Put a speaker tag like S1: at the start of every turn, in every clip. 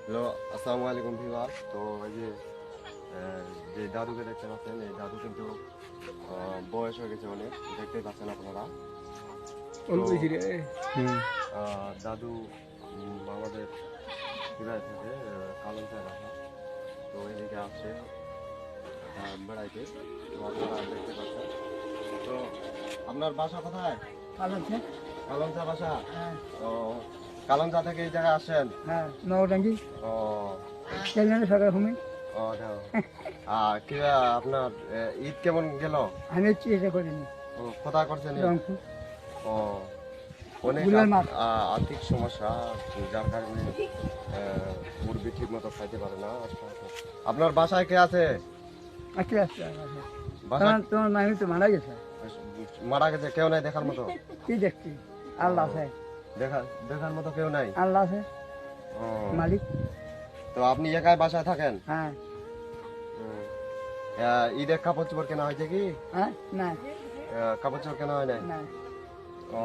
S1: Hello, আসসালামু আলাইকুম viewer. তো এই যে যে দাদুকে দেখতে পাচ্ছেন, এই দাদু কিন্তু বয়স হয়ে গেছে অনেক, দেখতে পাচ্ছেন আপনারা। তো দাদু আমাদের বিদায় থেকে কালঞ্চায় রাখা, তো এদিকে আসছে বেড়াইতে। তো আপনারা দেখতে পাচ্ছেন। তো আপনার বাসা কোথায়? কালঞ্চা বাসা। তো কালঞ্চা থেকে এই জায়গায় আসেন?
S2: নবটাঙ্গি
S1: ও
S2: সকাল সময়
S1: ও দাও। কি আপনার ঈদ কেমন গেল?
S2: আমি চিকিৎসা করিনি
S1: কোথায় করছেন ঈদ?
S2: রংপুর
S1: ও অনেক
S2: বুলার মাঠ।
S1: আর্থিক সমস্যা, যার কারণে মুরগি ঠিক মতো খাইতে পারে না। আপনার বাসায় কে আছে?
S2: আচ্ছা আচ্ছা
S1: বাসায়
S2: তোমার মামি তো মারা গেছে।
S1: মারা গেছে, কেউ নাই দেখার মতো?
S2: কি দেখছি আল্লাহ আছে,
S1: দেখার মতো কেউ নাই?
S2: আল্লাহ আছে
S1: ও,
S2: মালিক।
S1: তো আপনি একাই বাসায় থাকেন?
S2: হ্যাঁ
S1: ঈদের কাপড় চোপড় কেনা হয়েছে কি?
S2: হ্যাঁ না
S1: কাপড় চোপড় কেনা হয় নাই?
S2: না
S1: ও,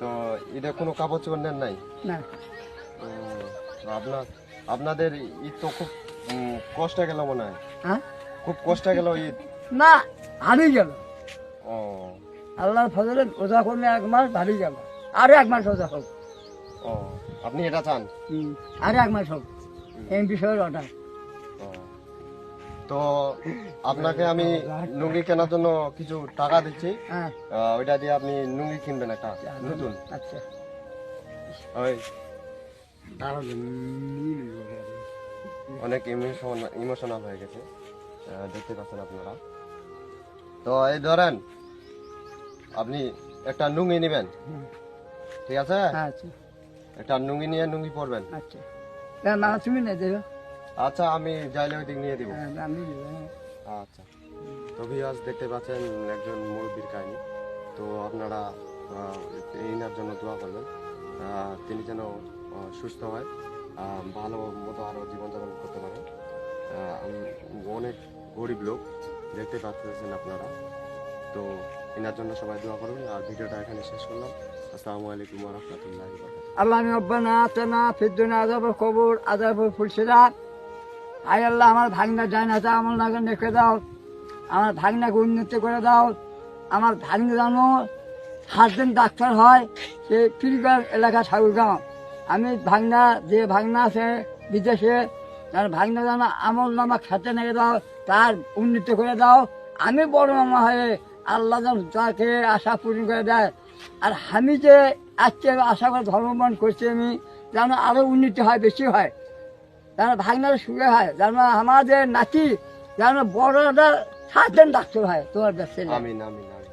S1: তো ঈদের কোনো কাপড় চোপড় নেন নাই?
S2: না
S1: তো আপনাদের ঈদ তো খুব কষ্টে গেল মনে হয়।
S2: হ্যাঁ
S1: খুব কষ্টে গেল ঈদ।
S2: না হারিয়ে গেল।
S1: ও
S2: আল্লাহর ফজলে ওজা করলে 1 মাস হারিয়ে গেল, আরো 1 মাস ওজা হোক।
S1: ও, আপনি এটা চান?
S2: আরো 1 মাস হোক, এই বিষয়ের অর্ডার।
S1: ও, তো আপনাকে আমি লুঙ্গি কেনার জন্য কিছু টাকা দিচ্ছি।
S2: হ্যাঁ
S1: ওইটা দিয়ে আপনি লুঙ্গি কিনবেন একটা নতুন।
S2: আচ্ছা
S1: ওই অনেক ইমোশনাল হয়ে গেছে, দেখতে পাচ্ছেন আপনারা। তো এই ধরেন, আপনি একটা লুঙ্গি নেবেন, ঠিক আছে?
S2: আচ্ছা
S1: একটা লুঙ্গি নিয়ে লুঙ্গি পরবেন।
S2: আচ্ছা মা তুমি না দেবে।
S1: আচ্ছা, আমি যাইলে ওই দিক নিয়ে দিব।
S2: আমি
S1: আচ্ছা, তো ভিউয়ার্স দেখতে পাচ্ছেন একজন মুরব্বীর কাহিনী। তো আপনারা এনার জন্য দোয়া করবেন, তিনি যেন সুস্থ হয়, ভালো মতো আরও জীবনযাপন করতে পারে। আমি অনেক গরিব লোক, দেখতে পাচ্ছেন আপনারা। তো এনার জন্য সবাই দোয়া করবেন। আর ভিডিওটা এখানে শেষ করলাম। আসসালামু আলাইকুম ওয়া রাহমাতুল্লাহি ওয়া বারাকাতুহু।
S2: আল্লাহ রব্বানা আতানা ফিদ দুনিয়া আযাবাল কবর আযাবাল ফুলসিরাত। আয় আল্লাহ, আমার ভাগনা জানাজা আমল নাগান রেখে দাও, আমার ভাগনাকে উন্নতি করে দাও। আমার ভাগনা যেন 7 দিন ডাক্তার হয়, সে পিলগাঁও এলাকা ঠাকুরগাঁও। আমি ভাগনা যে ভাগনা আছে বিদেশে, তার ভাগনা যেন আমল নামা খেতে নিয়ে দাও, তার উন্নতি করে দাও। আমি বড় মামা হয়ে আল্লাহ যেন তাকে আশা পূরণ করে দেয়। আর আমি যে আজকে আশা করে ধর্মমান করছি, আমি যেন আরো উন্নতি হয়, বেশি হয়, যেন ভাগনার সুখে হয়, যেন আমাদের নাতি যেন বড়টা 7 দিন ডাক্তার হয় তোমার ব্যবসা।
S1: আমিন আমিন আমিন।